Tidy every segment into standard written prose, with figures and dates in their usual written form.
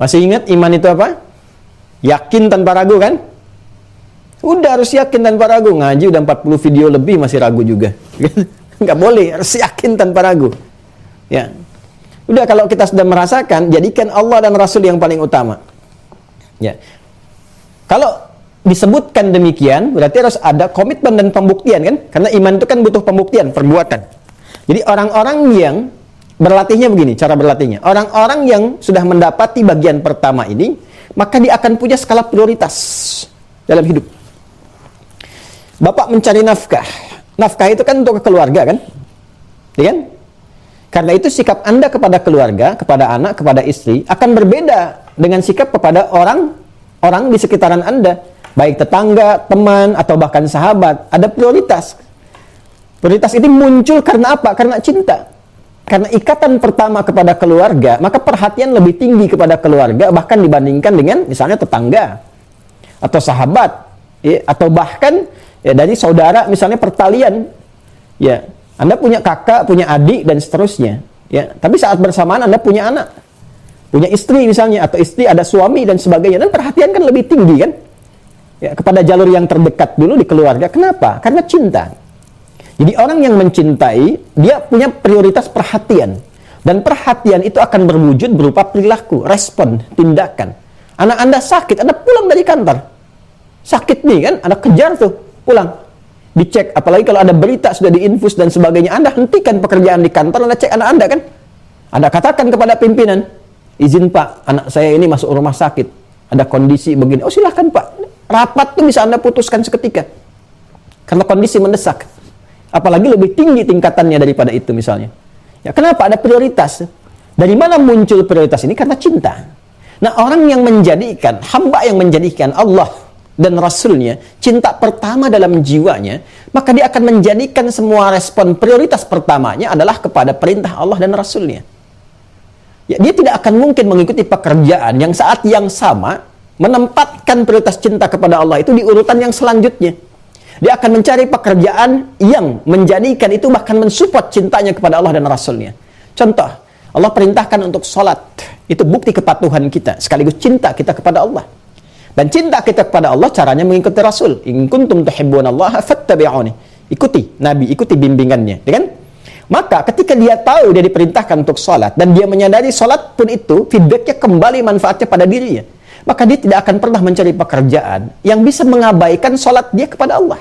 Masih ingat iman itu apa? Yakin tanpa ragu kan? Udah harus yakin tanpa ragu. Ngaji udah 40 video lebih masih ragu juga. Nggak boleh, harus yakin tanpa ragu. Ya. Udah, kalau kita sudah merasakan, jadikan Allah dan Rasul yang paling utama. Ya. Kalau disebutkan demikian, berarti harus ada komitmen dan pembuktian kan? Karena iman itu kan butuh pembuktian, perbuatan. Jadi orang-orang yang berlatihnya begini, cara berlatihnya. Orang-orang yang sudah mendapati bagian pertama ini, maka dia akan punya skala prioritas dalam hidup. Bapak mencari nafkah. Nafkah itu kan untuk keluarga kan? Ya kan? Karena itu sikap Anda kepada keluarga, kepada anak, kepada istri akan berbeda dengan sikap kepada orang di sekitaran Anda, baik tetangga, teman, atau bahkan sahabat. Ada prioritas. Prioritas ini muncul karena apa? Karena cinta. Karena ikatan pertama kepada keluarga, maka perhatian lebih tinggi kepada keluarga bahkan dibandingkan dengan misalnya tetangga atau sahabat, ya, atau bahkan ya, dari saudara, misalnya pertalian. Ya, Anda punya kakak, punya adik dan seterusnya. Ya, tapi saat bersamaan Anda punya anak, punya istri misalnya, atau istri ada suami dan sebagainya, dan perhatian kan lebih tinggi kan? Ya, kepada jalur yang terdekat dulu di keluarga. Kenapa? Karena cinta. Jadi orang yang mencintai, dia punya prioritas perhatian. Dan perhatian itu akan berwujud berupa perilaku, respon, tindakan. Anak Anda sakit, Anda pulang dari kantor. Sakit nih kan, Anda kejar tuh, pulang. Dicek, apalagi kalau ada berita sudah diinfus dan sebagainya, Anda hentikan pekerjaan di kantor, Anda cek anak Anda kan. Anda katakan kepada pimpinan, izin Pak, anak saya ini masuk rumah sakit. Ada kondisi begini. Oh silahkan Pak, rapat tuh bisa Anda putuskan seketika. Karena kondisi mendesak. Apalagi lebih tinggi tingkatannya daripada itu misalnya. Ya, kenapa? Ada prioritas. Dari mana muncul prioritas ini? Karena cinta. Nah, orang yang menjadikan, hamba yang menjadikan Allah dan Rasulnya cinta pertama dalam jiwanya, maka dia akan menjadikan semua respon prioritas pertamanya adalah kepada perintah Allah dan Rasulnya. Ya, dia tidak akan mungkin mengikuti pekerjaan yang saat yang sama menempatkan prioritas cinta kepada Allah itu di urutan yang selanjutnya. Dia akan mencari pekerjaan yang menjadikan itu bahkan mensupport cintanya kepada Allah dan Rasulnya. Contoh, Allah perintahkan untuk sholat. Itu bukti kepatuhan kita, sekaligus cinta kita kepada Allah. Dan cinta kita kepada Allah caranya mengikuti Rasul. In kuntum tuhibbunallaha fattabi'uni. Ikuti Nabi, ikuti bimbingannya, ya kan? Maka ketika dia tahu dia diperintahkan untuk sholat, dan dia menyadari sholat pun itu feedbacknya kembali manfaatnya pada dirinya, maka dia tidak akan pernah mencari pekerjaan yang bisa mengabaikan sholat dia kepada Allah.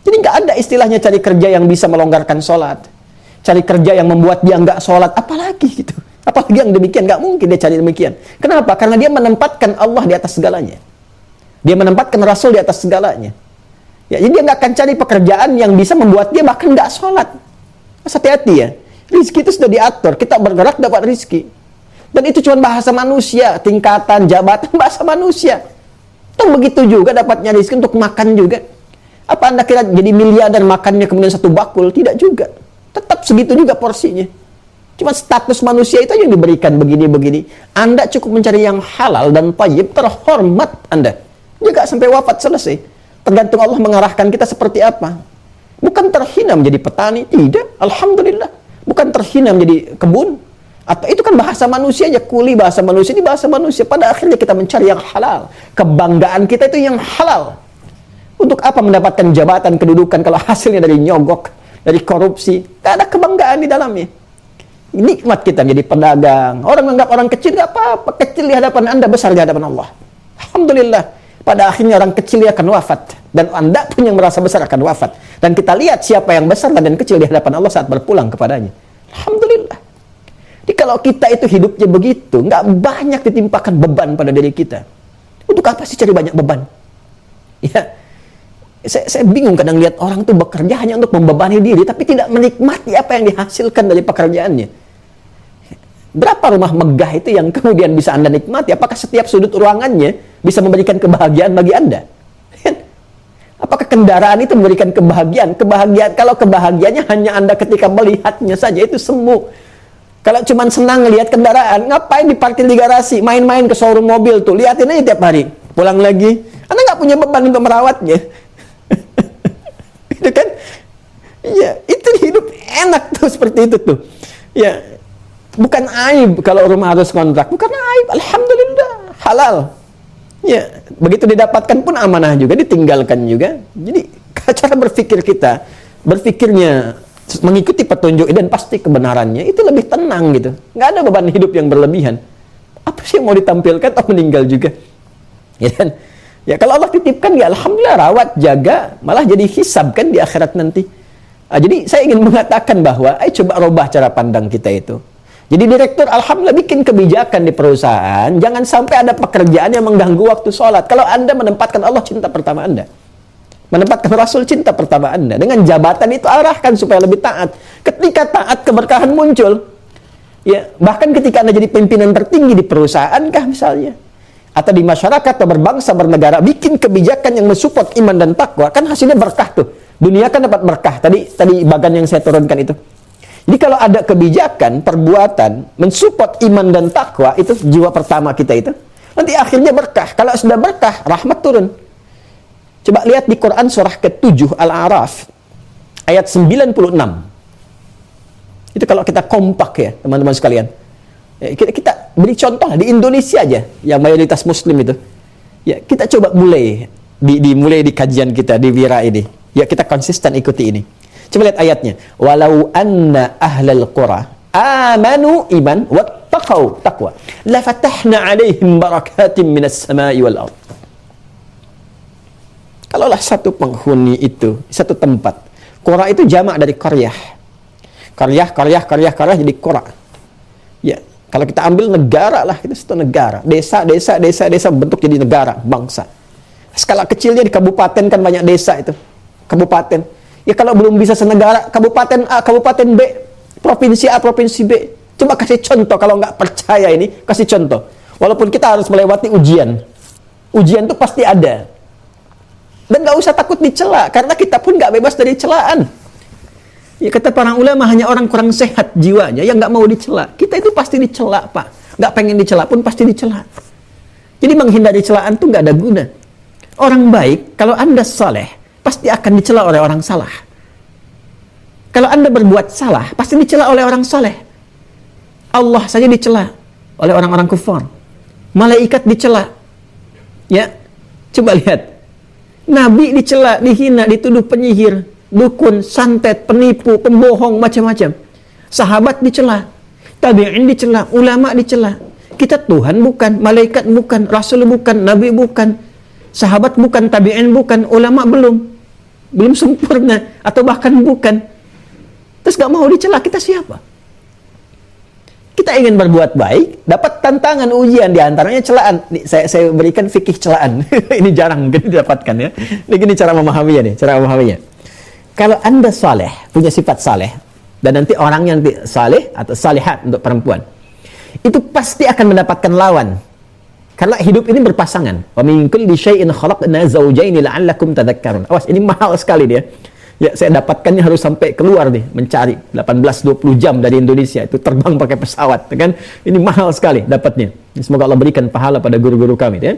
Jadi nggak ada istilahnya cari kerja yang bisa melonggarkan sholat, cari kerja yang membuat dia nggak sholat, apalagi gitu. Apalagi yang demikian, nggak mungkin dia cari demikian. Kenapa? Karena dia menempatkan Allah di atas segalanya. Dia menempatkan Rasul di atas segalanya. Ya, jadi dia nggak akan cari pekerjaan yang bisa membuat dia bahkan nggak sholat. Mas, hati-hati ya. Rizki itu sudah diatur. Kita bergerak dapat rizki. Dan itu cuma bahasa manusia, tingkatan, jabatan, bahasa manusia. Toh begitu juga dapatnya rizki untuk makan juga. Apa Anda kira jadi miliarder makannya kemudian satu bakul? Tidak juga. Tetap segitu juga porsinya. Cuma status manusia itu yang diberikan begini-begini. Anda cukup mencari yang halal dan thayyib, terhormat Anda. Juga sampai wafat selesai. Tergantung Allah mengarahkan kita seperti apa. Bukan terhina menjadi petani, tidak. Alhamdulillah. Bukan terhina menjadi kebun. Atau itu kan bahasa manusia aja, kuli bahasa manusia, ini bahasa manusia. Pada akhirnya kita mencari yang halal. Kebanggaan kita itu yang halal. Untuk apa mendapatkan jabatan, kedudukan kalau hasilnya dari nyogok, dari korupsi? Tidak ada kebanggaan di dalamnya. Nikmat kita menjadi pedagang. Orang menganggap orang kecil nggak apa-apa. Kecil di hadapan Anda, besar di hadapan Allah. Alhamdulillah. Pada akhirnya orang kecil dia akan wafat. Dan Anda pun yang merasa besar akan wafat. Dan kita lihat siapa yang besar dan kecil di hadapan Allah saat berpulang kepadanya. Alhamdulillah. Jadi kalau kita itu hidupnya begitu, nggak banyak ditimpakan beban pada diri kita. Untuk apa sih cari banyak beban? Ya, saya bingung kadang lihat orang tuh bekerja hanya untuk membebani diri, tapi tidak menikmati apa yang dihasilkan dari pekerjaannya. Berapa rumah megah itu yang kemudian bisa Anda nikmati? Apakah setiap sudut ruangannya bisa memberikan kebahagiaan bagi Anda? Apakah kendaraan itu memberikan kebahagiaan? Kalau kebahagiaannya hanya Anda ketika melihatnya saja, itu semu. Kalau cuma senang lihat kendaraan, ngapain diparkir di garasi? Main-main ke showroom mobil tuh, liatin aja tiap hari. Pulang lagi, Anda nggak punya beban untuk merawatnya. Itu kan? Iya, itu hidup enak tuh seperti itu tuh. Ya, Bukan aib kalau rumah harus kontrak. Bukan aib. Alhamdulillah. Halal. Ya, begitu didapatkan pun amanah juga, ditinggalkan juga. Jadi, cara berpikir kita, berpikirnya mengikuti petunjuk dan pasti kebenarannya, itu lebih tenang gitu. Nggak ada beban hidup yang berlebihan. Apa sih yang mau ditampilkan atau meninggal juga? Ya kan? Ya kalau Allah titipkan, ya alhamdulillah, rawat, jaga, malah jadi hisab kan di akhirat nanti. Jadi saya ingin mengatakan bahwa, ayo coba rubah cara pandang kita itu. Jadi direktur alhamdulillah bikin kebijakan di perusahaan, jangan sampai ada pekerjaan yang mengganggu waktu sholat. Kalau Anda menempatkan Allah cinta pertama Anda, menempatkan Rasul cinta pertama Anda, dengan jabatan itu arahkan supaya lebih taat. Ketika taat, keberkahan muncul. Ya, bahkan ketika Anda jadi pimpinan tertinggi di perusahaan kah misalnya, atau di masyarakat atau berbangsa bernegara, bikin kebijakan yang mensupport iman dan takwa, kan hasilnya berkah tuh. Dunia kan dapat berkah. Tadi bagan yang saya turunkan itu. Jadi kalau ada kebijakan, perbuatan mensupport iman dan takwa, itu jiwa pertama kita itu, nanti akhirnya berkah. Kalau sudah berkah, rahmat turun. Coba lihat di Quran surah ke-7 Al-A'raf ayat 96. Itu kalau kita kompak ya, teman-teman sekalian. Kita beri contoh di Indonesia aja yang mayoritas muslim itu. Ya, kita coba mulai di kajian kita di Wira ini. Ya, kita konsisten ikuti ini. Coba lihat ayatnya. Walau anna ahlal qura amanu iman wattaqau taqwa la fatahna 'alaihim barakatim minas sama'i wal ardh. Kalaulah satu penghuni itu, satu tempat. Qura itu jamak dari qaryah. Qaryah jadi qura. Ya, kalau kita ambil negara lah, itu satu negara. Desa bentuk jadi negara, bangsa. Skala kecilnya di kabupaten kan banyak desa itu. Kabupaten. Ya kalau belum bisa senegara, kabupaten A, kabupaten B, provinsi A, provinsi B. Coba kasih contoh, kalau nggak percaya ini, kasih contoh. Walaupun kita harus melewati ujian. Ujian itu pasti ada. Dan nggak usah takut dicela, karena kita pun nggak bebas dari celaan. Ya kata para ulama, hanya orang kurang sehat jiwanya yang nggak mau dicela. Kita itu pasti dicela, Pak. Nggak pengen dicela pun pasti dicela. Jadi menghindari celaan itu nggak ada guna. Orang baik, kalau Anda saleh, pasti akan dicela oleh orang salah. Kalau Anda berbuat salah, pasti dicela oleh orang saleh. Allah saja dicela oleh orang-orang kufar. Malaikat dicela. Ya, coba lihat. Nabi dicela, dihina, dituduh penyihir, dukun, santet, penipu, pembohong, macam-macam. Sahabat dicela, tabi'in dicela, ulama dicela. Kita Tuhan bukan, malaikat bukan, Rasul bukan, Nabi bukan, sahabat bukan, tabi'in bukan, ulama belum sempurna, atau bahkan bukan. Terus gak mau dicela, kita siapa? Kita ingin berbuat baik, dapat tantangan ujian, diantaranya celaan. Nih, saya berikan fikih celaan. Ini jarang mungkin didapatkan ya. Ini gini cara memahaminya. Kalau Anda saleh, punya sifat saleh, dan nanti orangnya nanti saleh atau salihat untuk perempuan, itu pasti akan mendapatkan lawan. Karena hidup ini berpasangan. Wa min kulli syai'in khalaqna zawjayn la'allakum tadhakkarun. Awas, ini mahal sekali dia. Ya, saya dapatkannya harus sampai keluar nih, mencari 18-20 jam dari Indonesia, itu terbang pakai pesawat, kan? Ini mahal sekali dapatnya. Semoga Allah berikan pahala pada guru-guru kami, ya.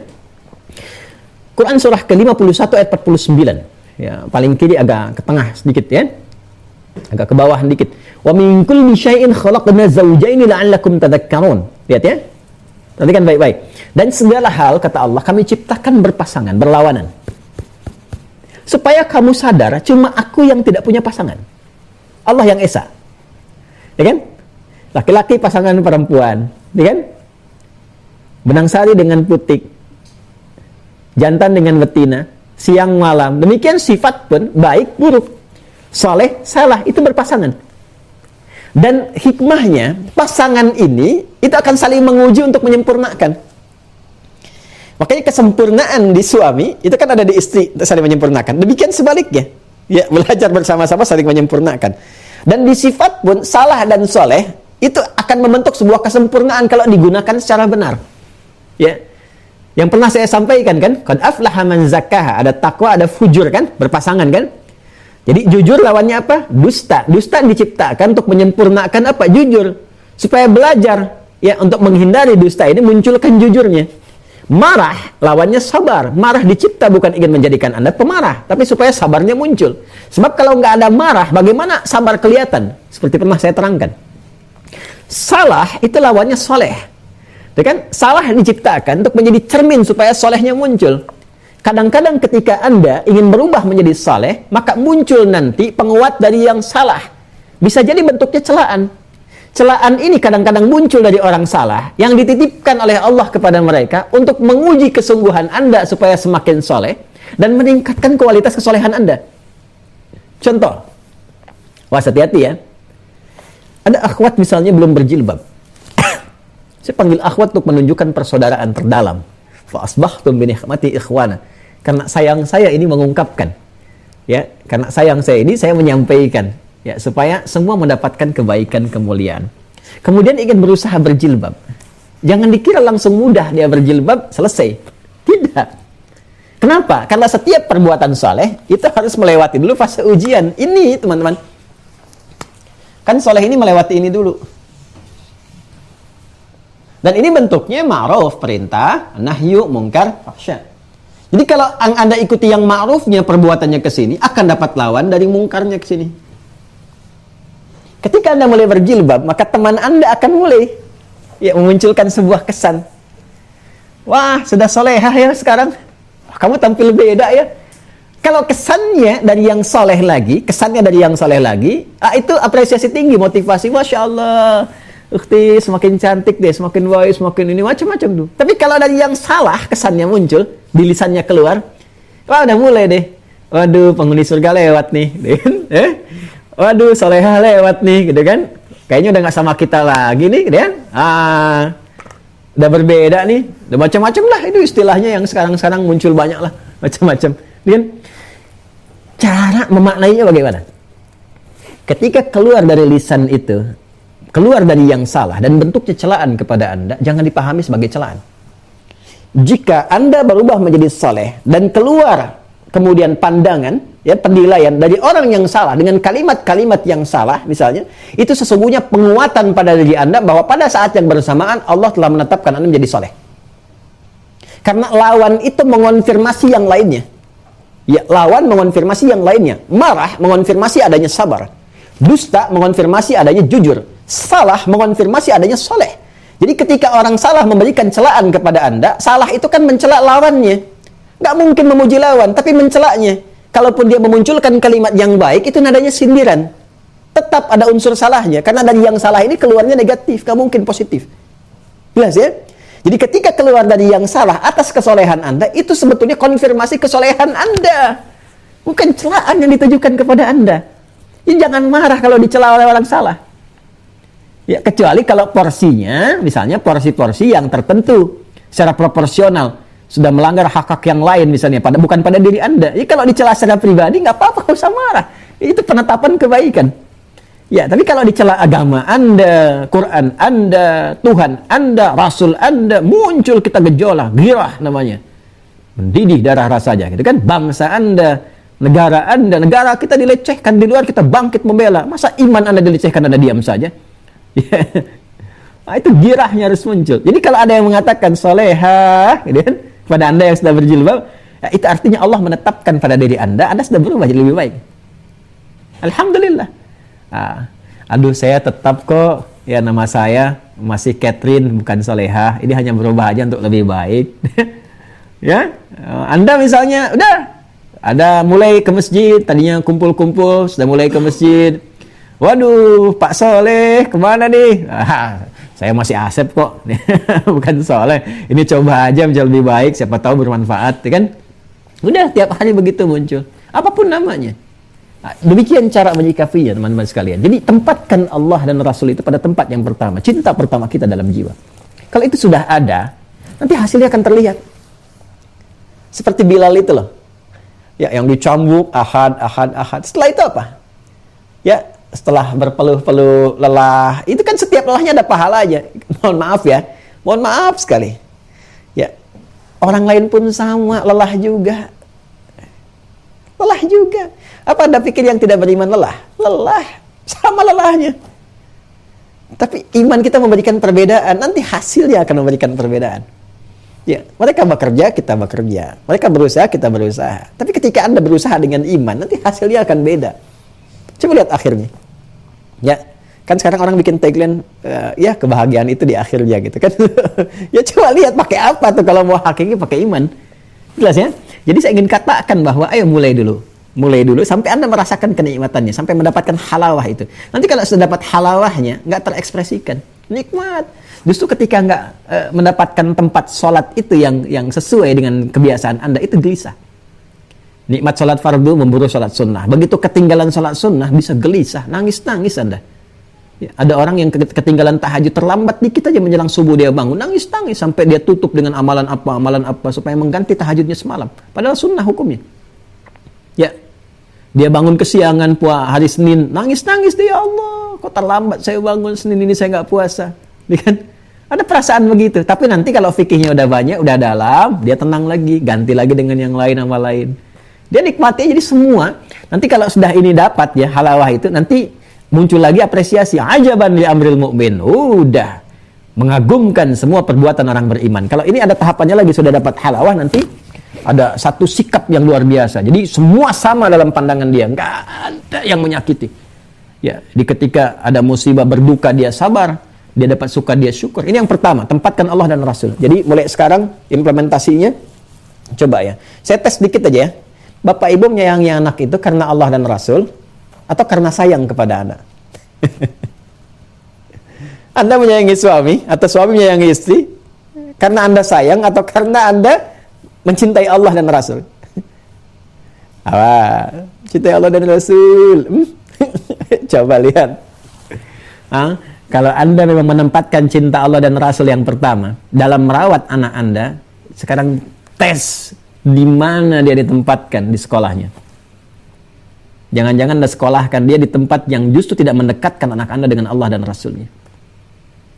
Quran surah ke-51 ayat 49. Ya, paling kiri agak ke tengah sedikit, ya. Agak ke bawah sedikit. Wa min kulli syai'in khalaqna zawjayn la'allakum tadhakkarun. Lihat ya. Perhatikan baik-baik. Dan segala hal, kata Allah, kami ciptakan berpasangan, berlawanan. Supaya kamu sadar, cuma aku yang tidak punya pasangan. Allah yang esa. Ya kan? Laki-laki pasangan perempuan. Ya kan? Benang sari dengan putik. Jantan dengan betina. Siang malam. Demikian sifat pun, baik, buruk. Soleh, salah. Itu berpasangan. Dan hikmahnya, pasangan ini, itu akan saling menguji untuk menyempurnakan. Makanya kesempurnaan di suami itu kan ada di istri, saling menyempurnakan. Demikian sebaliknya, ya, belajar bersama-sama saling menyempurnakan. Dan di sifat pun salah dan soleh itu akan membentuk sebuah kesempurnaan kalau digunakan secara benar. Ya, yang pernah saya sampaikan kan, qad aflaha man zakkaha, ada takwa, ada fujur kan, berpasangan kan. Jadi jujur lawannya apa? Dusta. Dusta diciptakan untuk menyempurnakan apa? Jujur, supaya belajar ya untuk menghindari dusta ini, munculkan jujurnya. Marah, lawannya sabar. Marah dicipta bukan ingin menjadikan Anda pemarah, tapi supaya sabarnya muncul. Sebab kalau nggak ada marah, bagaimana sabar kelihatan? Seperti pernah saya terangkan. Salah itu lawannya soleh. Kan? Salah diciptakan untuk menjadi cermin supaya solehnya muncul. Kadang-kadang ketika Anda ingin berubah menjadi saleh, maka muncul nanti penguat dari yang salah. Bisa jadi bentuknya celaan. Celaan ini kadang-kadang muncul dari orang salah yang dititipkan oleh Allah kepada mereka untuk menguji kesungguhan Anda supaya semakin soleh dan meningkatkan kualitas kesolehan Anda. Contoh, wah hati-hati ya. Ada akhwat misalnya belum berjilbab. Saya panggil akhwat untuk menunjukkan persaudaraan terdalam. Fa asbahtum bi ni'mati ikhwana. Karena sayang saya ini mengungkapkan. Ya, karena sayang saya ini saya menyampaikan ya supaya semua mendapatkan kebaikan kemuliaan. Kemudian ingin berusaha berjilbab. Jangan dikira langsung mudah dia berjilbab selesai. Tidak. Kenapa? Karena setiap perbuatan saleh itu harus melewati dulu fase ujian. Ini, teman-teman. Kan saleh ini melewati ini dulu. Dan ini bentuknya ma'ruf, perintah, nahyu, mungkar, fahsya. Jadi kalau Anda ikuti yang ma'rufnya perbuatannya ke sini, akan dapat lawan dari mungkarnya ke sini. Ketika Anda mulai berjilbab, maka teman Anda akan mulai memunculkan sebuah kesan. Wah, sudah solehah ya sekarang. Kamu tampil beda ya. Kalau kesannya dari yang soleh lagi, itu apresiasi tinggi, motivasi, Masya Allah. Ukti semakin cantik deh, semakin baik, semakin ini, macam-macam tuh. Tapi kalau dari yang salah kesannya muncul, di lisannya keluar, wah udah mulai deh. Waduh, penghuni surga lewat nih. Waduh, solehah lewat nih, gitu kan. Kayaknya udah gak sama kita lagi nih, gitu kan. Udah berbeda nih. Udah macam-macam lah, itu istilahnya yang sekarang-sekarang muncul banyak lah. Macam-macam. Kan? Cara memaknainya bagaimana? Ketika keluar dari lisan itu, keluar dari yang salah dan bentuknya celaan kepada Anda, jangan dipahami sebagai celaan. Jika Anda berubah menjadi saleh dan keluar kemudian pandangan, ya penilaian dari orang yang salah dengan kalimat-kalimat yang salah misalnya, itu sesungguhnya penguatan pada diri Anda bahwa pada saat yang bersamaan Allah telah menetapkan Anda menjadi saleh. Karena lawan itu mengonfirmasi yang lainnya. Ya, lawan mengonfirmasi yang lainnya. Marah mengonfirmasi adanya sabar. Dusta mengonfirmasi adanya jujur. Salah mengonfirmasi adanya soleh. Jadi ketika orang salah memberikan celaan kepada Anda, salah itu kan mencela lawannya. Nggak mungkin memuji lawan, tapi mencelanya. Kalaupun dia memunculkan kalimat yang baik, itu nadanya sindiran. Tetap ada unsur salahnya, karena dari yang salah ini keluarnya negatif, nggak mungkin positif. Jelas ya? Jadi ketika keluar dari yang salah atas kesolehan Anda, itu sebetulnya konfirmasi kesolehan Anda. Bukan celaan yang ditujukan kepada Anda. Jadi jangan marah kalau dicela oleh orang salah. Ya, kecuali kalau porsinya, misalnya porsi-porsi yang tertentu secara proporsional sudah melanggar hak-hak yang lain misalnya, bukan pada diri Anda. Ya kalau dicela secara pribadi nggak apa-apa, nggak usah marah. Itu penetapan kebaikan. Ya, tapi kalau dicela agama Anda, Quran Anda, Tuhan Anda, Rasul Anda, muncul kita gejolak, girah namanya, mendidih darah rasanya, gitu kan? Bangsa Anda, negara Anda, negara kita dilecehkan, di luar kita bangkit membela. Masa iman Anda dilecehkan, Anda diam saja? Nah, itu girahnya harus muncul. Jadi kalau ada yang mengatakan solehah, gitu kan, pada Anda yang sudah berjilbab, ya, itu artinya Allah menetapkan pada diri Anda sudah berubah jadi lebih baik. Alhamdulillah. Aduh, saya tetap kok, ya nama saya masih Catherine, bukan solehah. Ini hanya berubah aja untuk lebih baik. Ya, Anda misalnya udah ada mulai ke masjid, tadinya kumpul-kumpul, sudah mulai ke masjid. Waduh, Pak Soleh, kemana nih? Saya masih Asep kok, bukan Soleh. Ini coba aja menjadi lebih baik, siapa tahu bermanfaat, ya kan? Udah, tiap hari begitu muncul. Apapun namanya. Demikian cara menyikapinya, teman-teman sekalian. Jadi, tempatkan Allah dan Rasul itu pada tempat yang pertama. Cinta pertama kita dalam jiwa. Kalau itu sudah ada, nanti hasilnya akan terlihat. Seperti Bilal itu loh. Ya, yang dicambuk, ahad. Setelah itu apa? Ya, setelah berpeluh-peluh lelah, itu kan setiap lelahnya ada pahalanya. Mohon maaf ya, mohon maaf sekali. Ya, orang lain pun sama, lelah juga. Apa Anda pikir yang tidak beriman lelah? Lelah, sama lelahnya. Tapi iman kita memberikan perbedaan, nanti hasilnya akan memberikan perbedaan. Ya, mereka bekerja, kita bekerja. Mereka berusaha, kita berusaha. Tapi ketika Anda berusaha dengan iman, nanti hasilnya akan beda. Coba lihat akhirnya. Ya, Kan sekarang orang bikin tagline, ya kebahagiaan itu di akhirnya gitu kan. Ya coba lihat pakai apa tuh kalau mau hakiki pakai iman. Jelas ya? Jadi saya ingin katakan bahwa ayo mulai dulu sampai Anda merasakan kenikmatannya, sampai mendapatkan halawah itu. Nanti kalau sudah dapat halawahnya, nggak terekspresikan, nikmat. Justru ketika nggak mendapatkan tempat sholat itu yang sesuai dengan kebiasaan Anda, itu gelisah. Nikmat sholat fardu memburu sholat sunnah. Begitu ketinggalan sholat sunnah, bisa gelisah, nangis-nangis Anda. Ya, ada orang yang ketinggalan tahajud, terlambat dikit aja menjelang subuh dia bangun, nangis-nangis sampai dia tutup dengan amalan apa supaya mengganti tahajudnya semalam. Padahal sunnah hukumnya. Ya, dia bangun kesiangan hari Senin, nangis-nangis dia, ya Allah, kok terlambat saya bangun Senin ini, saya nggak puasa. Ya kan? Ada perasaan begitu. Tapi nanti kalau fikihnya udah banyak, udah dalam, dia tenang lagi, ganti lagi dengan yang lain, amal lain. Dia nikmati, jadi semua. Nanti kalau sudah ini dapat ya halawah itu, nanti muncul lagi apresiasi, ajaban li amril mu'min. Udah mengagumkan semua perbuatan orang beriman. Kalau ini ada tahapannya lagi, sudah dapat halawah, nanti ada satu sikap yang luar biasa. Jadi semua sama dalam pandangan dia, nggak ada yang menyakiti. Ya, di ketika ada musibah berduka dia sabar, dia dapat suka dia syukur. Ini yang pertama, tempatkan Allah dan Rasul. Jadi mulai sekarang implementasinya coba ya. Saya tes dikit aja ya. Bapak Ibu menyayangi anak itu karena Allah dan Rasul atau karena sayang kepada anak? Anda menyayangi suami atau suami menyayangi istri karena Anda sayang atau karena Anda mencintai Allah dan Rasul? Cintai Allah dan Rasul. Coba lihat. Kalau Anda memang menempatkan cinta Allah dan Rasul yang pertama dalam merawat anak Anda, sekarang tes di mana dia ditempatkan di sekolahnya. Jangan-jangan Anda sekolahkan dia di tempat yang justru tidak mendekatkan anak Anda dengan Allah dan Rasulnya.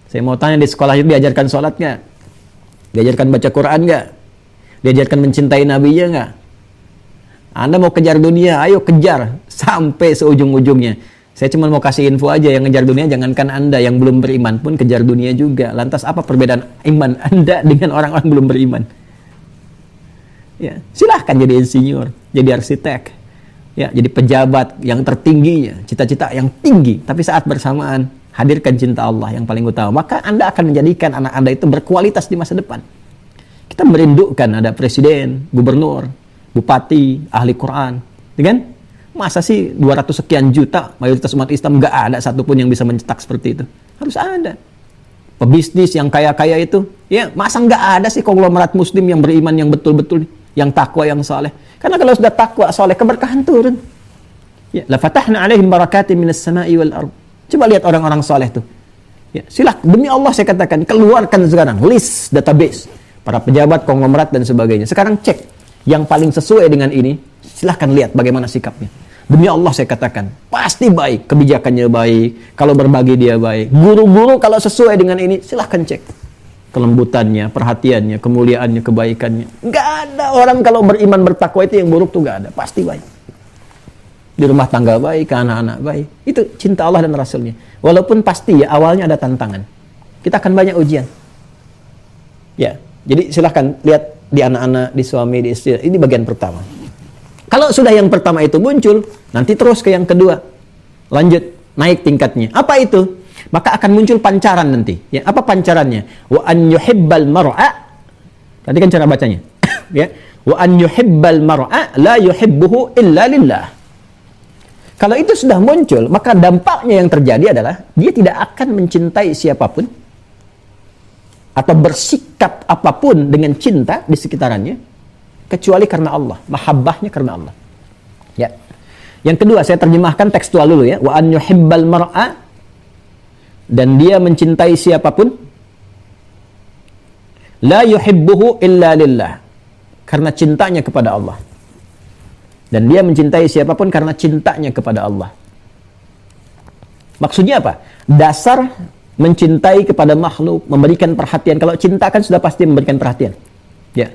Saya mau tanya, di sekolah itu diajarkan sholat nggak? Diajarkan baca Quran nggak? Diajarkan mencintai Nabi-Nya nggak? Anda mau kejar dunia, ayo kejar sampai seujung-ujungnya. Saya cuma mau kasih info aja, yang ngejar dunia jangankan Anda, yang belum beriman pun kejar dunia juga. Lantas apa perbedaan iman Anda dengan orang-orang belum beriman? Ya, silahkan jadi insinyur, jadi arsitek, ya, jadi pejabat yang tertingginya, cita-cita yang tinggi, tapi saat bersamaan hadirkan cinta Allah yang paling utama, maka Anda akan menjadikan anak Anda itu berkualitas di masa depan. Kita merindukan ada presiden, gubernur, bupati, ahli Quran, kan? Masa sih 200 sekian juta mayoritas umat Islam nggak ada satupun yang bisa mencetak seperti itu? Harus ada. Pebisnis yang kaya-kaya itu, ya, masa nggak ada sih konglomerat muslim yang beriman yang betul-betul, yang takwa, yang saleh? Karena kalau sudah takwa, saleh, keberkahan turun. Ya, la fatahna alaihim barakatin minas sama'i wal ardh. Coba lihat orang-orang saleh tuh. Ya, silakan, demi Allah saya katakan, keluarkan sekarang list database para pejabat, konglomerat dan sebagainya. Sekarang cek yang paling sesuai dengan ini, silahkan lihat bagaimana sikapnya. Demi Allah saya katakan, pasti baik, kebijakannya baik, kalau berbagi dia baik. Guru-guru kalau sesuai dengan ini, silahkan cek. Kelembutannya, perhatiannya, kemuliaannya, kebaikannya. Nggak ada orang kalau beriman bertakwa itu yang buruk tuh nggak ada, pasti baik. Di rumah tangga baik, ke anak-anak baik. Itu cinta Allah dan Rasulnya. Walaupun pasti ya awalnya ada tantangan. Kita akan banyak ujian. Ya, jadi silahkan lihat di anak-anak, di suami, di istri. Ini bagian pertama. Kalau sudah yang pertama itu muncul, nanti terus ke yang kedua. Lanjut, naik tingkatnya. Apa itu? Maka akan muncul pancaran nanti. Ya, apa pancarannya? Wa an yuhibbal mar'a. Tadi kan cara bacanya. Ya. Wa an yuhibbal mar'a la yuhibbuhu illa lillah. Kalau itu sudah muncul, maka dampaknya yang terjadi adalah dia tidak akan mencintai siapapun atau bersikap apapun dengan cinta di sekitarannya kecuali karena Allah, mahabbahnya karena Allah. Ya. Yang kedua, saya terjemahkan tekstual dulu ya. Wa an yuhibbal mar'a, dan dia mencintai siapapun la yuhibbuhu illa lillah, karena cintanya kepada Allah. Dan dia mencintai siapapun karena cintanya kepada Allah. Maksudnya apa? Dasar mencintai kepada makhluk, memberikan perhatian. Kalau cinta kan sudah pasti memberikan perhatian. Ya.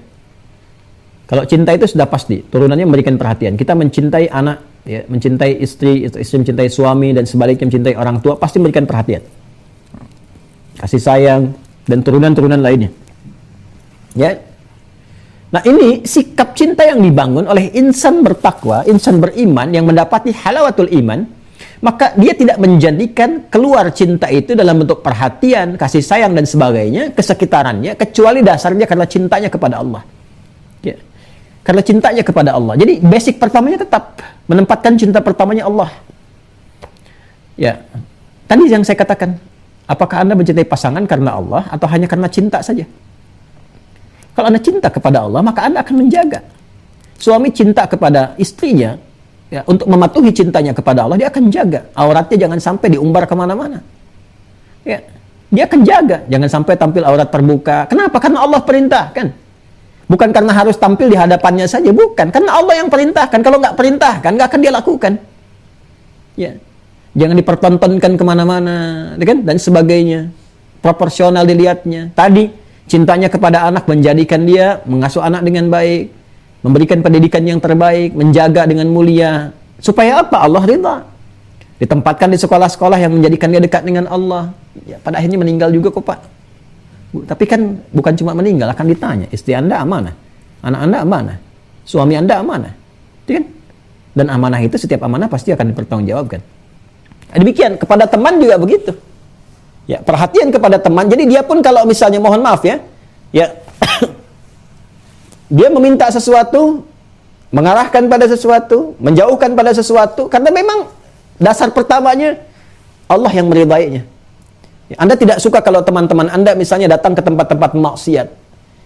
Kalau cinta itu sudah pasti, turunannya memberikan perhatian. Kita mencintai anak, ya, mencintai istri, istri mencintai suami, dan sebaliknya mencintai orang tua, pasti memberikan perhatian. Kasih sayang, dan turunan-turunan lainnya. Ya. Nah ini sikap cinta yang dibangun oleh insan bertakwa, insan beriman yang mendapati halawatul iman, maka dia tidak menjadikan keluar cinta itu dalam bentuk perhatian, kasih sayang dan sebagainya ke sekitarannya, kecuali dasarnya karena cintanya kepada Allah. Ya. Karena cintanya kepada Allah. Jadi basic pertamanya tetap menempatkan cinta pertamanya Allah. Ya. Tadi yang saya katakan, apakah Anda mencintai pasangan karena Allah atau hanya karena cinta saja? Kalau Anda cinta kepada Allah, maka Anda akan menjaga. Suami cinta kepada istrinya, ya, untuk mematuhi cintanya kepada Allah, dia akan jaga. Auratnya jangan sampai diumbar kemana-mana. Ya, dia akan jaga. Jangan sampai tampil aurat terbuka. Kenapa? Karena Allah perintahkan. Bukan karena harus tampil di hadapannya saja. Bukan. Karena Allah yang perintahkan. Kalau nggak perintahkan, nggak akan dia lakukan. Ya. Jangan dipertontonkan kemana-mana, kan? Dan sebagainya. Proporsional dilihatnya. Tadi, cintanya kepada anak menjadikan dia mengasuh anak dengan baik, memberikan pendidikan yang terbaik, menjaga dengan mulia. Supaya apa? Allah ridha. Ditempatkan di sekolah-sekolah yang menjadikan dia dekat dengan Allah. Ya, pada akhirnya meninggal juga kok, Pak. Tapi kan bukan cuma meninggal, akan ditanya. Istri Anda amanah, anak Anda amanah, suami Anda amanah. Itu kan? Dan amanah itu, setiap amanah pasti akan dipertanggungjawabkan. Demikian, kepada teman juga begitu. Ya, perhatian kepada teman. Jadi dia pun kalau misalnya, mohon maaf ya, dia meminta sesuatu, mengarahkan pada sesuatu, menjauhkan pada sesuatu, karena memang dasar pertamanya Allah yang meridainya. Ya, Anda tidak suka kalau teman-teman Anda misalnya datang ke tempat-tempat maksiat.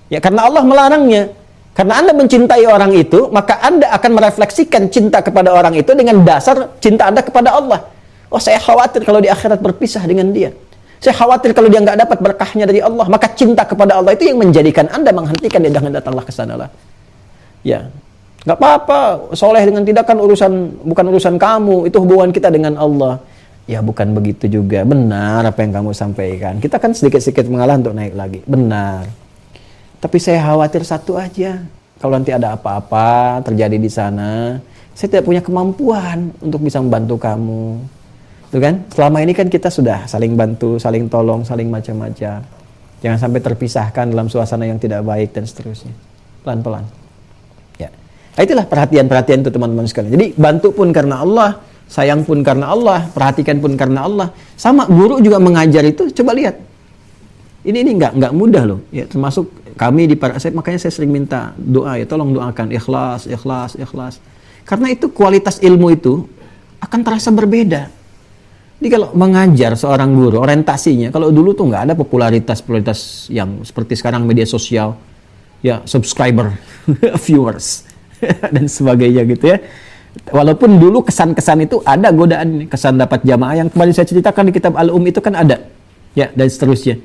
Ya, karena Allah melarangnya. Karena Anda mencintai orang itu, maka Anda akan merefleksikan cinta kepada orang itu dengan dasar cinta Anda kepada Allah. Oh, saya khawatir kalau di akhirat berpisah dengan dia. Saya khawatir kalau dia nggak dapat berkahnya dari Allah. Maka cinta kepada Allah itu yang menjadikan Anda menghentikan dia, jangan datanglah ke sana lah. Ya, nggak apa-apa. Soleh dengan tindakan bukan urusan kamu. Itu hubungan kita dengan Allah. Ya, bukan begitu juga. Benar apa yang kamu sampaikan. Kita kan sedikit-sedikit mengalah untuk naik lagi. Benar. Tapi saya khawatir satu aja. Kalau nanti ada apa-apa terjadi di sana, saya tidak punya kemampuan untuk bisa membantu kamu. Tuh kan? Selama ini kan kita sudah saling bantu, saling tolong, saling macam-macam. Jangan sampai terpisahkan dalam suasana yang tidak baik dan seterusnya. Pelan-pelan. Ya. Nah, itulah perhatian-perhatian itu teman-teman sekalian. Jadi bantu pun karena Allah, sayang pun karena Allah, perhatikan pun karena Allah. Sama guru juga mengajar itu, coba lihat. Ini nggak mudah loh. Ya, termasuk kami makanya saya sering minta doa, ya tolong doakan ikhlas. Karena itu kualitas ilmu itu akan terasa berbeda. Jadi kalau mengajar seorang guru, orientasinya, kalau dulu tuh nggak ada popularitas yang seperti sekarang media sosial, ya subscriber, viewers, dan sebagainya gitu ya. Walaupun dulu kesan-kesan itu ada godaan, kesan dapat jamaah yang kemarin saya ceritakan di kitab Al-Um itu kan ada, ya, dan seterusnya.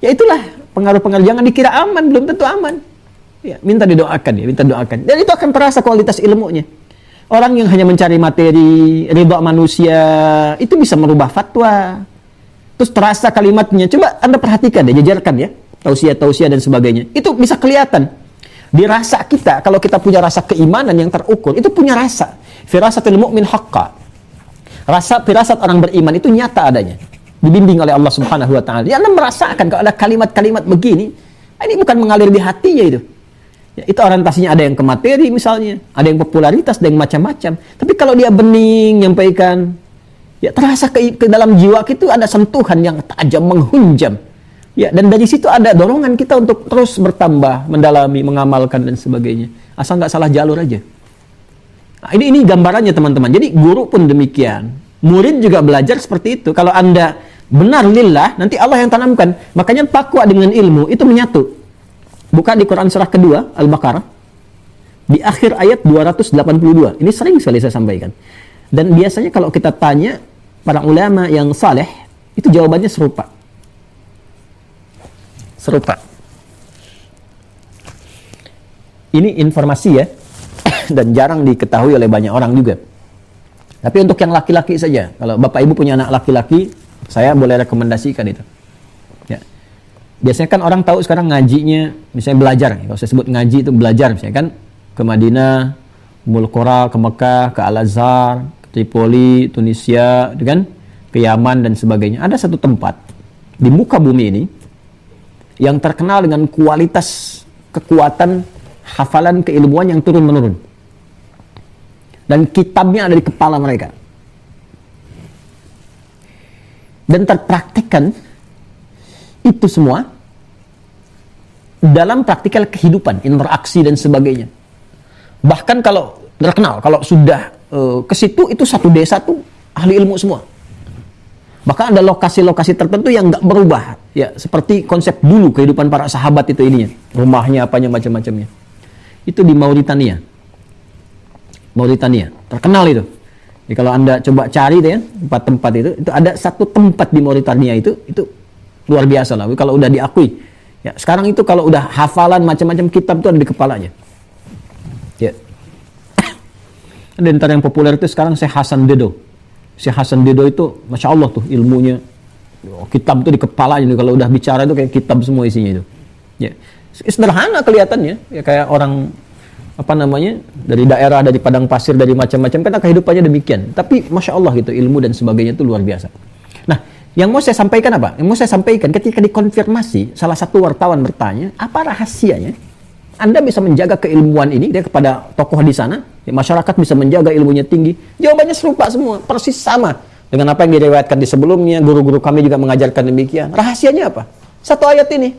Ya itulah pengaruh-pengaruh, jangan dikira aman, belum tentu aman. Ya, minta didoakan ya, minta doakan. Dan itu akan terasa kualitas ilmunya. Orang yang hanya mencari materi, ridha manusia, itu bisa merubah fatwa. Terus terasa kalimatnya. Coba Anda perhatikan deh, jajarkan ya. Tausiah dan sebagainya. Itu bisa kelihatan. Di rasa kita, kalau kita punya rasa keimanan yang terukur, itu punya rasa. Firasatul mu'min haqqa. Firasat orang beriman itu nyata adanya. Dibimbing oleh Allah Subhanahu wa taala. Dia Anda merasakan kalau ada kalimat-kalimat begini, ini bukan mengalir di hatinya itu. Ya, itu orientasinya ada yang ke materi misalnya, ada yang popularitas, ada yang macam-macam. Tapi kalau dia bening nyampaikan, ya terasa ke dalam jiwa itu ada sentuhan yang tajam, menghunjam. Ya, dan dari situ ada dorongan kita untuk terus bertambah, mendalami, mengamalkan dan sebagainya. Asal nggak salah jalur aja. Nah, ini gambarannya teman-teman. Jadi guru pun demikian. Murid juga belajar seperti itu. Kalau Anda benar lillah, nanti Allah yang tanamkan. Makanya takwa dengan ilmu itu menyatu. Buka di Quran surah kedua, Al-Baqarah. Di akhir ayat 282. Ini sering sekali saya sampaikan. Dan biasanya kalau kita tanya para ulama yang saleh, itu jawabannya serupa. Ini informasi ya, dan jarang diketahui oleh banyak orang juga. Tapi untuk yang laki-laki saja, kalau bapak ibu punya anak laki-laki, saya boleh rekomendasikan itu. Ya. Biasanya kan orang tahu sekarang ngajinya, misalnya belajar. Kalau saya sebut ngaji itu belajar, misalnya kan ke Madinah, Ummul Qura, ke Mekah, ke Al-Azhar, ke Tripoli, Tunisia, kan? Ke Yaman dan sebagainya. Ada satu tempat di muka bumi ini yang terkenal dengan kualitas kekuatan hafalan keilmuan yang turun-menurun. Dan kitabnya ada di kepala mereka. dan terpraktekkan itu semua dalam praktikal kehidupan, interaksi dan sebagainya. Bahkan kalau terkenal, kalau sudah ke situ, itu satu desa tuh ahli ilmu semua. Bahkan ada lokasi-lokasi tertentu yang nggak berubah, ya seperti konsep dulu kehidupan para sahabat itu ininya, rumahnya apanya macam-macamnya. Itu di Mauritania. Mauritania terkenal itu. Jadi kalau Anda coba cari deh, tempat-tempat itu ada satu tempat di Mauritania itu luar biasa lah. Kalau udah diakui, ya sekarang itu kalau udah hafalan macam-macam kitab itu ada di kepalanya. Ya. Ada antara yang populer itu sekarang Syekh Hasan Dedo. Syekh Hasan Dedo itu, masya Allah tuh ilmunya, kitab itu di kepalanya. Kalau udah bicara itu kayak kitab semua isinya itu. Ya. Sederhana kelihatannya, ya kayak orang dari daerah, dari padang pasir, dari macam-macam, karena kehidupannya demikian. Tapi masya Allah gitu, ilmu dan sebagainya itu luar biasa. Nah, yang mau saya sampaikan apa? Yang mau saya sampaikan ketika dikonfirmasi, salah satu wartawan bertanya, apa rahasianya Anda bisa menjaga keilmuan ini kepada tokoh di sana, ya, masyarakat bisa menjaga ilmunya tinggi? Jawabannya serupa semua, persis sama dengan apa yang diriwayatkan di sebelumnya. Guru-guru kami juga mengajarkan demikian. Rahasianya apa? Satu ayat ini.